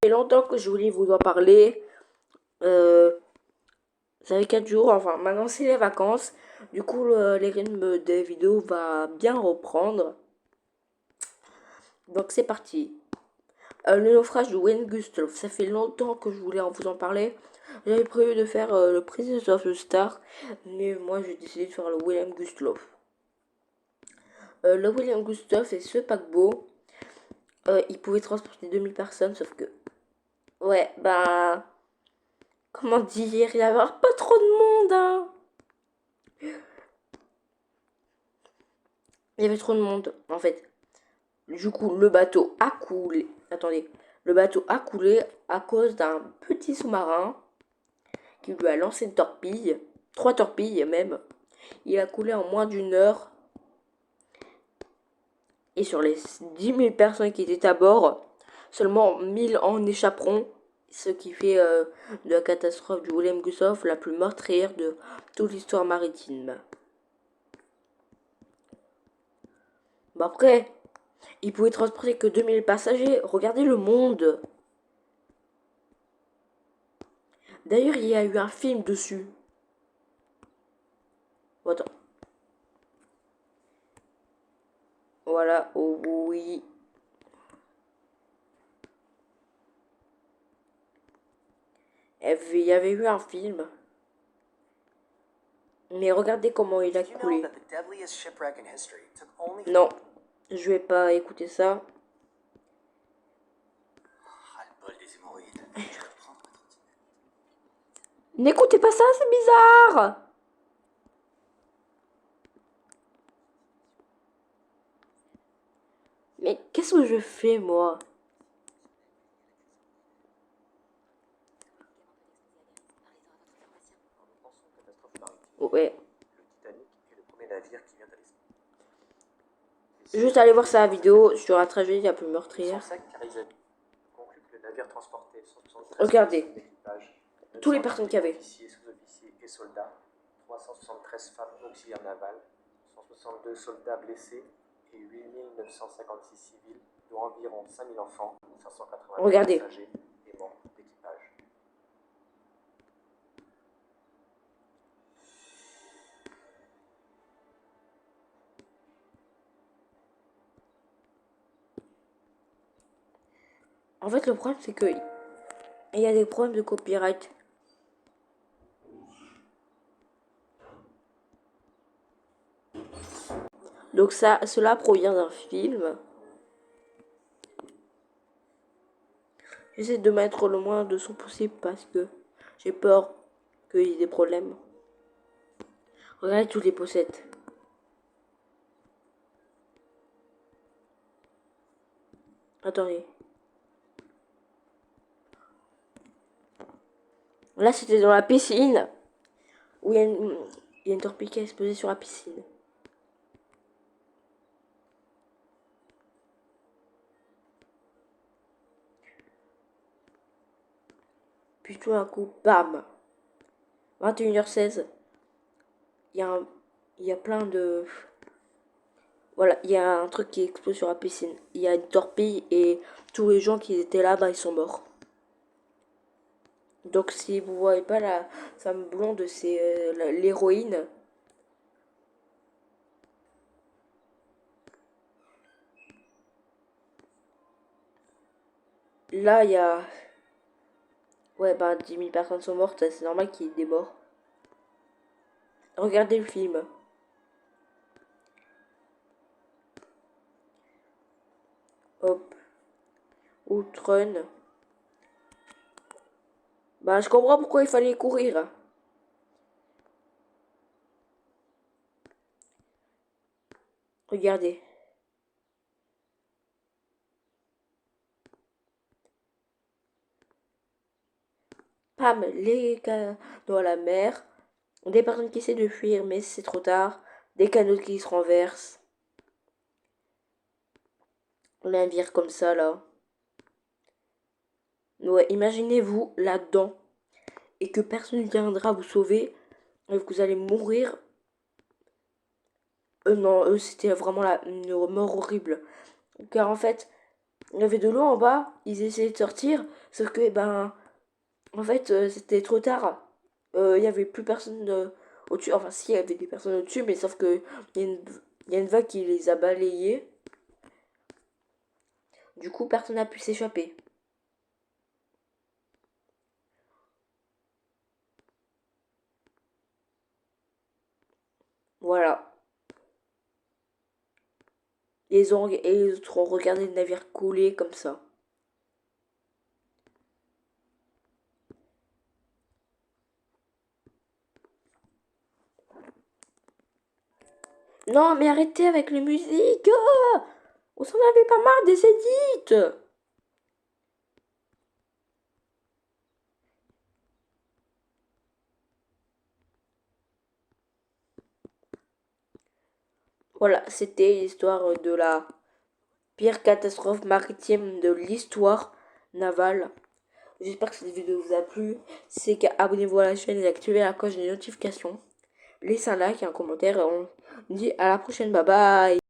fait longtemps que je voulais vous en parler. Ça fait 4 jours, enfin maintenant c'est les vacances. Du coup, les rythmes des vidéos va bien reprendre. Donc c'est parti. Le naufrage de Wayne Gustav, ça fait longtemps que je voulais vous en parler. J'avais prévu de faire le Princess of the Star, mais moi j'ai décidé de faire le William Gustav. Le William Gustav est ce paquebot. Il pouvait transporter 2000 personnes, sauf que... Ouais, bah... Comment dire, il y avait pas trop de monde, hein. Il y avait trop de monde, en fait. Du coup, le bateau a coulé. Attendez. Le bateau a coulé à cause d'un petit sous-marin qui lui a lancé une torpille. 3 torpilles même. Il a coulé en moins d'une heure. Et sur les 10 000 personnes qui étaient à bord, seulement 1000 en échapperont. Ce qui fait de la catastrophe du William Gustav la plus meurtrière de toute l'histoire maritime. Bon après, il pouvait transporter que 2000 passagers. Regardez le monde. D'ailleurs, il y a eu un film dessus. Oh, attends. Voilà, oh oui. Il y avait eu un film. Mais regardez comment il a coulé. Non, je vais pas écouter ça. N'écoutez pas ça, c'est bizarre. Mais qu'est-ce que je fais, moi? Ouais. Juste aller voir sa vidéo sur la tragédie la plus meurtrière. Regardez. Tous les personnes qu'il y avait. 373 femmes auxiliaires navales, 162 soldats blessés et 8956 civils, dont environ 5000 enfants, 580 passagers et membres d'équipage. En fait, le problème, c'est que il y a des problèmes de copyright. Donc cela provient d'un film. J'essaie de mettre le moins de son possible parce que j'ai peur qu'il y ait des problèmes. Regardez toutes les pochettes. Attendez. Là, c'était dans la piscine. Où il y a une torpille qui a explosé sur la piscine. Puis tout d'un coup, bam. 21h16. Il y a plein de... Voilà, il y a un truc qui explose sur la piscine. Il y a une torpille et tous les gens qui étaient là, bah, ils sont morts. Donc si vous voyez pas la femme blonde, c'est l'héroïne. Là, il y a... Ouais, bah 10 000 personnes sont mortes, c'est normal qu'il y ait des morts. Regardez le film. Hop. Outrun. Bah, je comprends pourquoi il fallait courir. Regardez. Pam, les gars dans la mer. Des personnes qui essaient de fuir, mais c'est trop tard. Des canaux qui se renversent. On navire comme ça, là. Ouais, imaginez-vous là-dedans. Et que personne ne viendra vous sauver. Et que vous allez mourir. Non, eux, c'était vraiment une mort horrible. Car en fait, il y avait de l'eau en bas, ils essayaient de sortir, sauf que, en fait, c'était trop tard. Il y avait plus personne au-dessus. Enfin, si, il y avait des personnes au-dessus, mais sauf que il y a une vague qui les a balayés. Du coup, personne n'a pu s'échapper. Voilà. Et les autres ont regardé le navire couler comme ça. Non, mais arrêtez avec les musiques. Ah, on s'en avait pas marre des édits. Voilà, c'était l'histoire de la pire catastrophe maritime de l'histoire navale. J'espère que cette vidéo vous a plu. Si c'est le cas, abonnez-vous à la chaîne et activez la cloche des notifications. Laissez un like et un commentaire et on dit à la prochaine. Bye bye.